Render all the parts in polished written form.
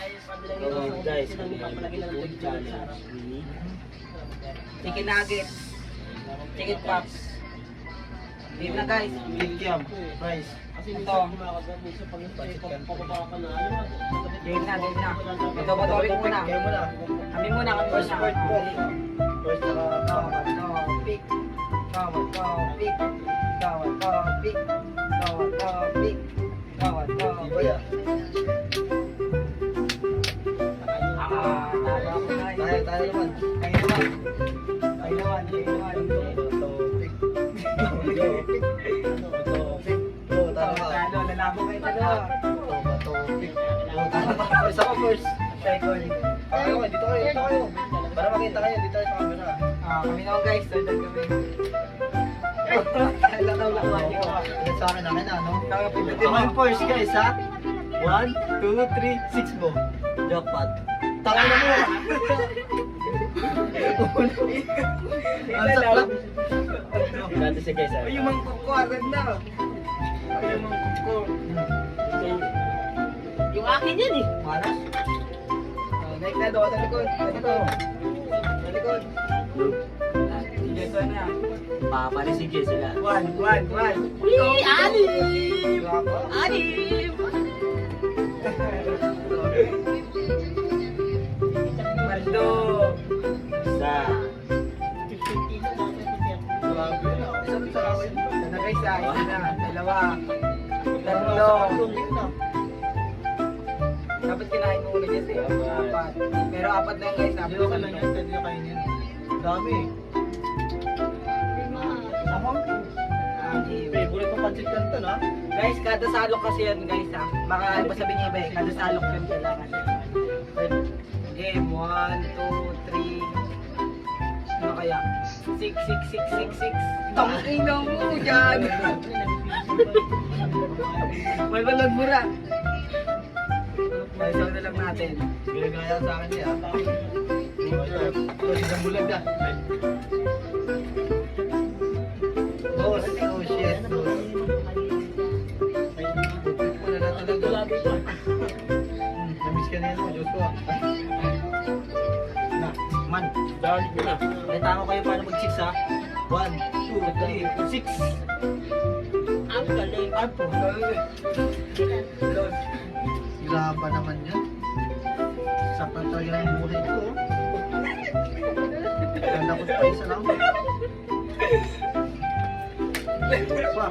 Guys, yung challenge. Chicken nuggets. Chicken pops. Game na guys. Big yam, fries. Ito. Game na. Ito, batawin muna. Kayo muna. Kami muna. First part po. First Kawat topic. Kawat topic. Kawat topic. Kawat topic. Kawat topic. Kuya. Talo ako guys. Tayo naman. Kayo naman. Topic. Topic. Oo, tama ka. Talo, lalabo kayo talo. Topic. Oo, tama ka. First ako first. Second. Dito kayo. Para makita kayo, dito tayo sa camera. Kami na guys, sundan kami. Lakaw lang ako. Yan sa akin, no? Pindutin mo. Ako yung first guys, ha? 1, 2, 3, 6 mo. Jackpot. Taka na mo! Ang saklap. Dati si guys, ha? Yung mangkok ko, agad na. Yung mangkok ko. Yung akin yan eh. Malas? Naik na doon, sa likod. Sa likod. Yes, na. Papari si Jess sila. One. Uy, anim! Anim! Paldo. Isa. Isa na guys, isa na. Dalawa. Tatlo. Dapat kinain mo ulit kasi. Apat. Pero apat na yun guys. Apat Dito ka na lang yun. yan, pwede nyo kainin. Dami. Samang. Favorite mo pancit canton, ha? Guys, kada salok kasi yan guys ha. Baka iba sabihin niya iba eh. Kada salok yun kailangan. Game, 1, 2, 3. Ano kaya? 6. Tangina mo dyan. May balon mura. Guys, na lang natin. Ginagaya sa akin niya. Ito, isang bulag na. Oh shit. Wala na talaga. Namiss ka na yan, Joshua. Na, man. Dahil ko na. Nakita ko kayo paano mag-6 ha. 1, 2, 3, 6. Ang galing. Apo. Grabe naman yan. Saktan talaga ng buhay ko. Ganda ko pa isa lang. Pa.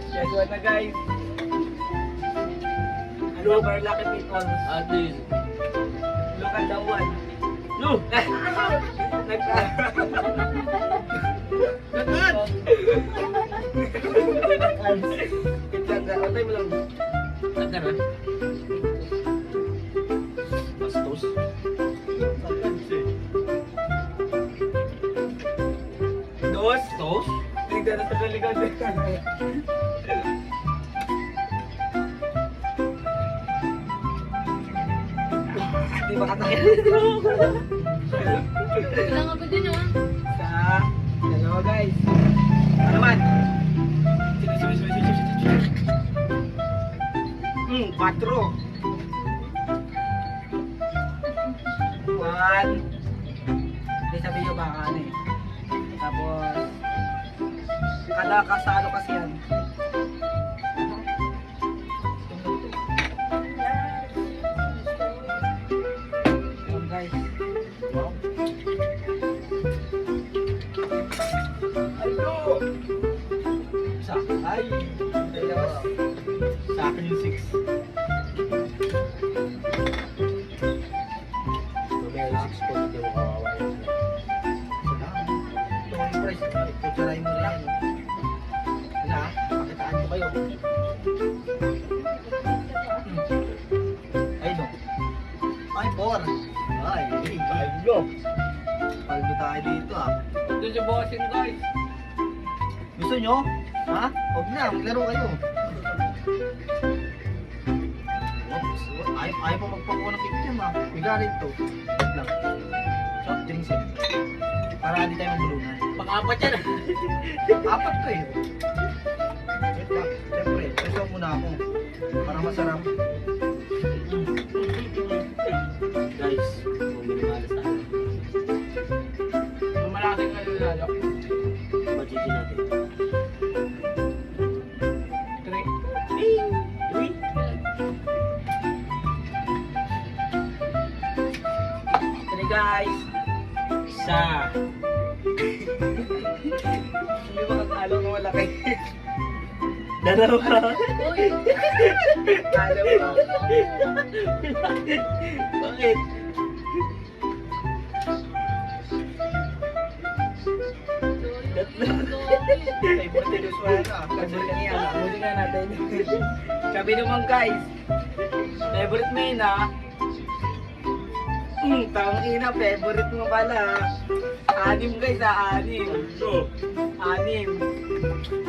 Guys, one na guys. Hello, very lucky people. Atis. Look at the one. No! Antay mo lang. Tagar ha? Bastos. Dos. Tos? Tingnan na sa likod. Di ba katakin? Kailangan ko din ah. Sa dalawa guys. Ano naman? Patro. 1. Hindi sabi nyo baka ano eh. Tapos kada kasalo kasi yan. Ayan guys. Ano? Sa ay! Sa akin yung 6. Mamaya yung 6 ko, hindi mo kawawa yun. Ito yung price. Tutsaray mo rin yan. Wala, pakitaan ko kayo. Ay no. Ay 4. Ay, 5 no. Paldo tayo dito ah. Doon yung bossing guys. Gusto nyo? Ha? Huwag na, maglaro kayo. Oops. Ayaw pa magpakuha ng picture ha. Bigarin to. Wait lang. Soft drinks yun. Para hindi tayo mabulunan. Pang-apat yan ah. Apat to eh. Wait lang. Siyempre, peso muna ako. Para masarap. guys. Isa. Hindi makakalo kung malaki. Dalawa. Uy, Dalawa. Bakit? Favorite ni Luzman. Favorite niya. Huli nga natin. Sabi naman guys, favorite mo yun ah. Tangina, favorite mo pala. 6 guys ah, 6. 6.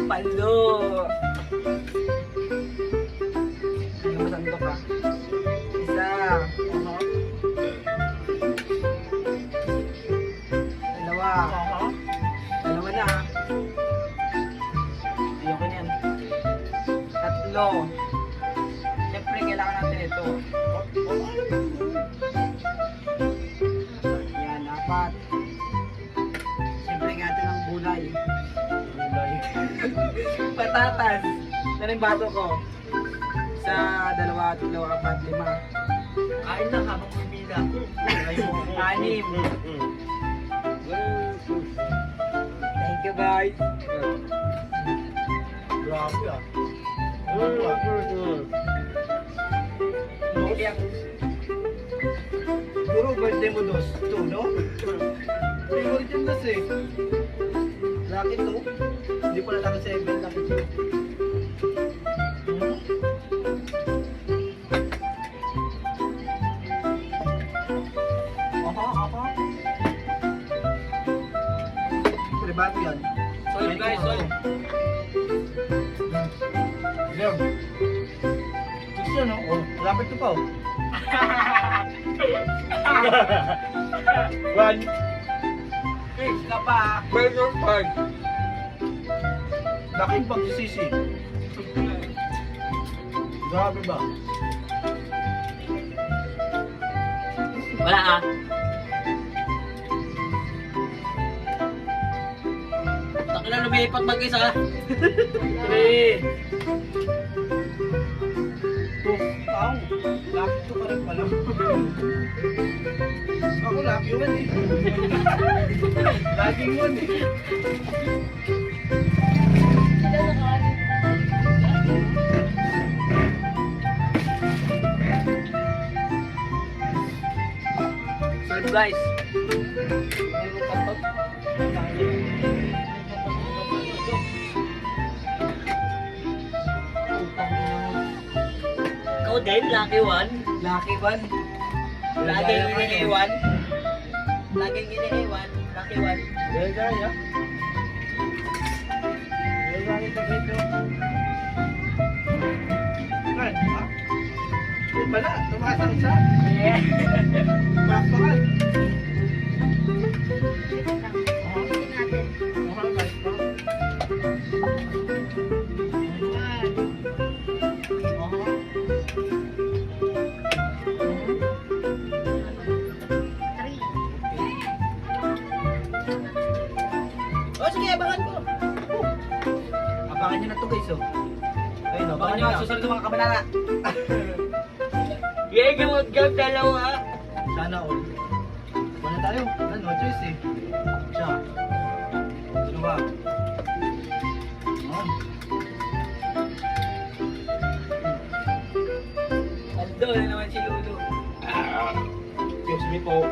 Palo. Ano masando ka? Isa. Dalawa. Dalawa na. Ayoko niyan. 3. Siyempre, kailangan natin ito. Yan, 4. Siyempre, natin ang gulay. Patatas. Yan ang bato ko. 1, 2, 3, 4, 5. Kain lang habang pumila. 6. Thank you guys. Grabe ah. Siguro birthday mo 2, no? Favorite yung dos eh. Lucky 2. Hindi pala lucky 7, lucky 2. Aha. Privado yan. Solid guys, solid. Yan. Gusto no? Oh, lapit ko pa oh. 1. 6 ka pa. Burger 5. Laking pagsisisi. Grabe ba? wala ah. Takin na lumipat mag-isa. 3. Ang lucky ko pa rin pala. Ako lucky 1 eh. Laging 1 eh. Sila nakalit. Solid guys. Ikaw din, lucky one. Lucky 1. Laging ini-iwan. Laging ini-iwan. Lucky one. Gaya. Gaya ito dito. Kan, ha? Wala, tumasang isa. Yeah. Bakbakan. O sige, abangan ko. Abangan nyo na to guys oh. Ayun oh, Baka nyo, susunod ng mga kabanana. Yay, gamot-gam dalawa. Sana all. Wala tayo. No choice eh. Siya. Dalawa. Aldo na naman si Lulu. Excuse me po.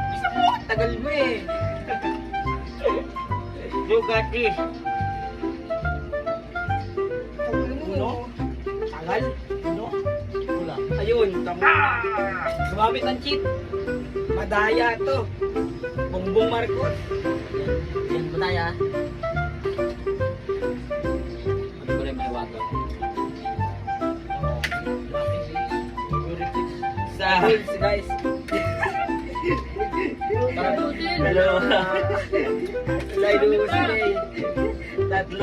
Gusto mo, tagal mo eh. You got this. Uno. Tagal. Uno. Wala. Ayun, tama. Gumamit ng cheat. Madaya to. Bongbong Marcos. Yan po tayo ah. Ano ko rin may water. Sa Hills, guys. Dalawa. Slide Lucy. 3.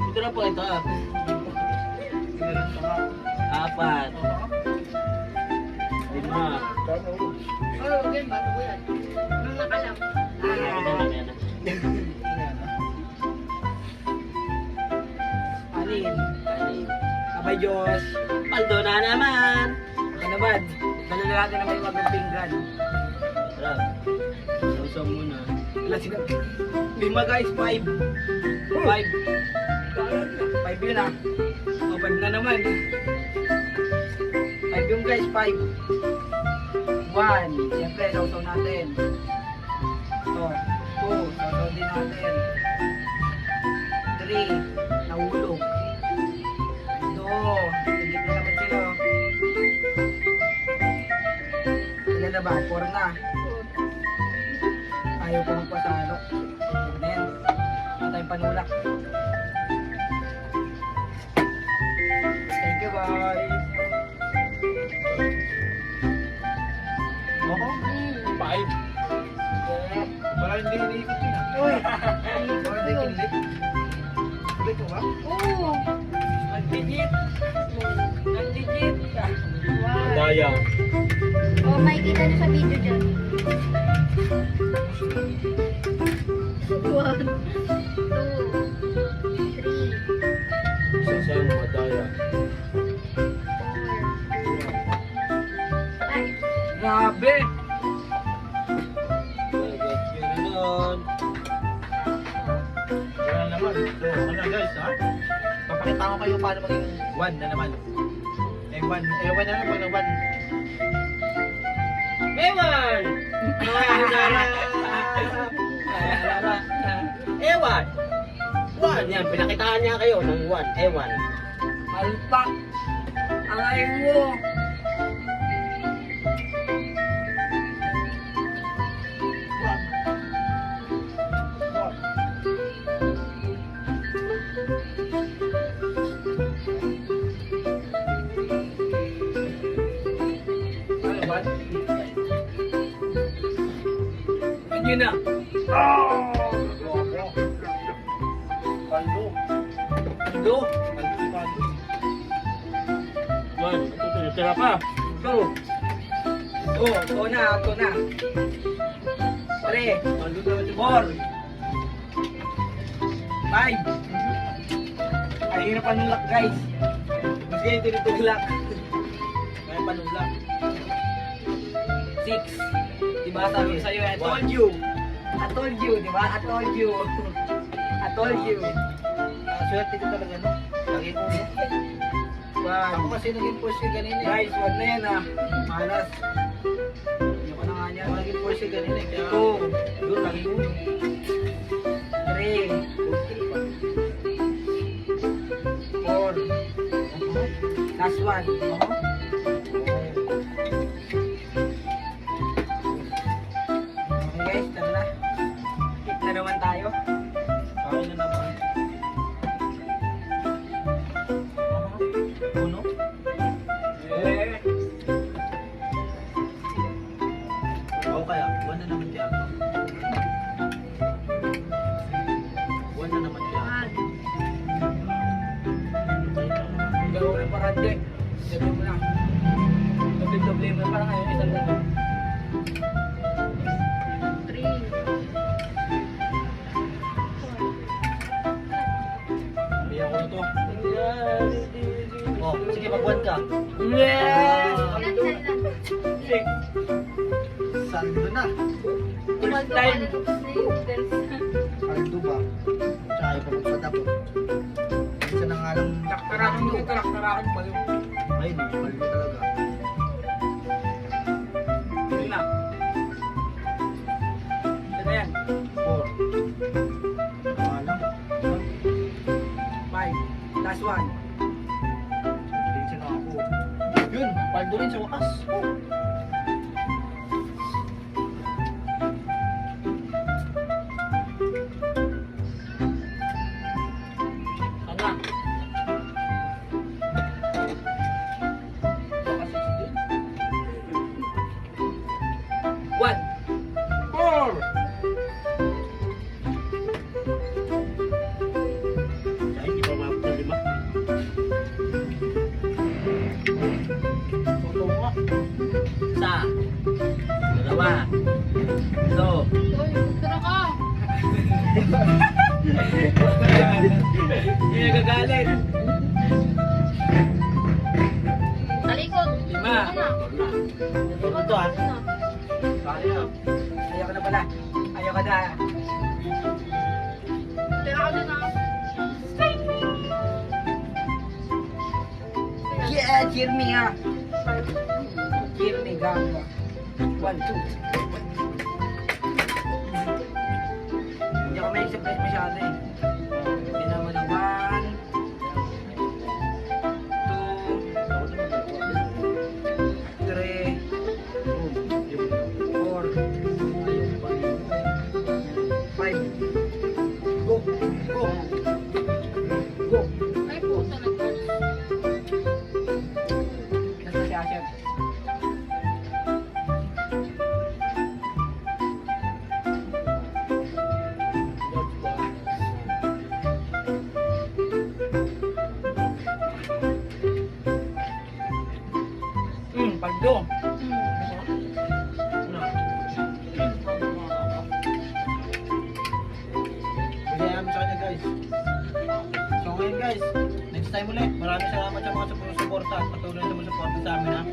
Ito na po ito ah. 4. 5. Oh, okay, bago ko yan. Nung nakalam. Alin. Abay Diyos. Paldo na naman. Ano naman? Dalawa natin na may magong pinggan. Sarap. Sausaw muna. Ilan sila? 5 guys, 5. 5. 5 yun ah. O, 5 na naman. 5 yung guys, 5. 1. Siyempre, sausaw natin. Ito. 2. Sausaw din natin. 3. Nahulog. Ito. Higit na naman sila. Ilan na ba? 4 na. Ayaw ko magpasalok. Huwag na yan. Wala tayong panulak. Thank you guys. Oo. 5. Wala hindi iniikot yun ah. Uy! Wala hindi kilit. Kilit mo ba? Oo. Nag-digit! Nag-digit! Wow. Daya. Oh, makikita nyo sa video dyan. 1, 2, 3, Sausaw mo, daya. 4, 5. Grabe! Wala naman. So, ano guys ha? Papakita ko kayo paano maging 1 na naman. Eh 1 na naman pag na 1. Ewan! Ewan! 1 yan, pinakitaan niya kayo ng 1. Ewan. Malpak! Alay mo! Yun na. Paldo. Ito. Paldo. 1. Ito, tira pa. Ito. Ito na. 3. Paldo na natin. 4. 5. Ay, hirap panulak guys. Mas ganyan tinutulak. Kaya panulak. 6. Diba sabi ko sa'yo, I told you. Diba? I told you. Swerte ko talaga no. Lagi ko no. Ako kasi naging push ganina. Guys, wag na yan ah. Malas. Hindi ko na nga niya. Naging push ganina. Kaya 2. doon lagi ko. 3. 4. Last one. Okay guys, tara na. Hit na naman tayo. Kain na naman. Uno. Eh. Oo kaya, 1 na naman kaya. 1 na naman kaya. Gawin mo yung parante. Sabi mo na. Doble-doble mo. Parang ngayon isang ganito. 3, 4. Ayaw ko na to. Oh, sige mag-1 ka. Yes! Ilan, ilan, ilan? 6. Saldo na. First time. Saldo ba? Tsaka ayaw pa magpadapot. Isa na nga lang. Taktarakan mo. Taktarakan pa yun. Ay, no, saldo talaga. Yun na. Ito na yan. 4. Tama lang. 5. Last one. Hindi na ako. Yun, paldo rin sa wakas. Oh. Tama. Wakas 6 din. 1. 4. Ay, hindi pa umabot ng 5. Totoo nga. 1. 2. 2. Uy, tara ka. Hindi nagagalit. Talikod. 5. Ano na? 4 na. to ah. Ano? Kaya na. Ayaw ka na pala. Ayaw ka na. Tira ka din ah. Yeah, cheer me ah. Cheer me, gago. 1, 2. Hindi ako may exercise masyado eh. Hindi naman ang 1, 2, 3, 4, 5. Go, go, go. Ay, puta nag-touch. Nasa si Asher. Pagdo. Bigyan namin sa kanya guys. So ngayon guys, next time ulit. Maraming salamat sa mga sumusuporta at patuloy na sumusuporta sa amin ha.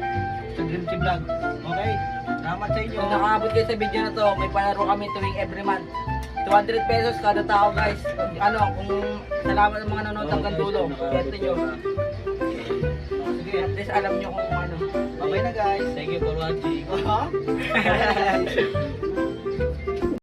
Sa Dream Team Vlog. Okay? Salamat sa inyo. Kung nakaabot kayo sa video na to, may palaro kami tuwing every month. 200 pesos kada tao guys. Ano, kung salamat sa mga nanonood hanggang dulo. Swerte nyo. Sige, at least alam nyo kung ano. Bye-bye na guys. Thank you for watching. Aha.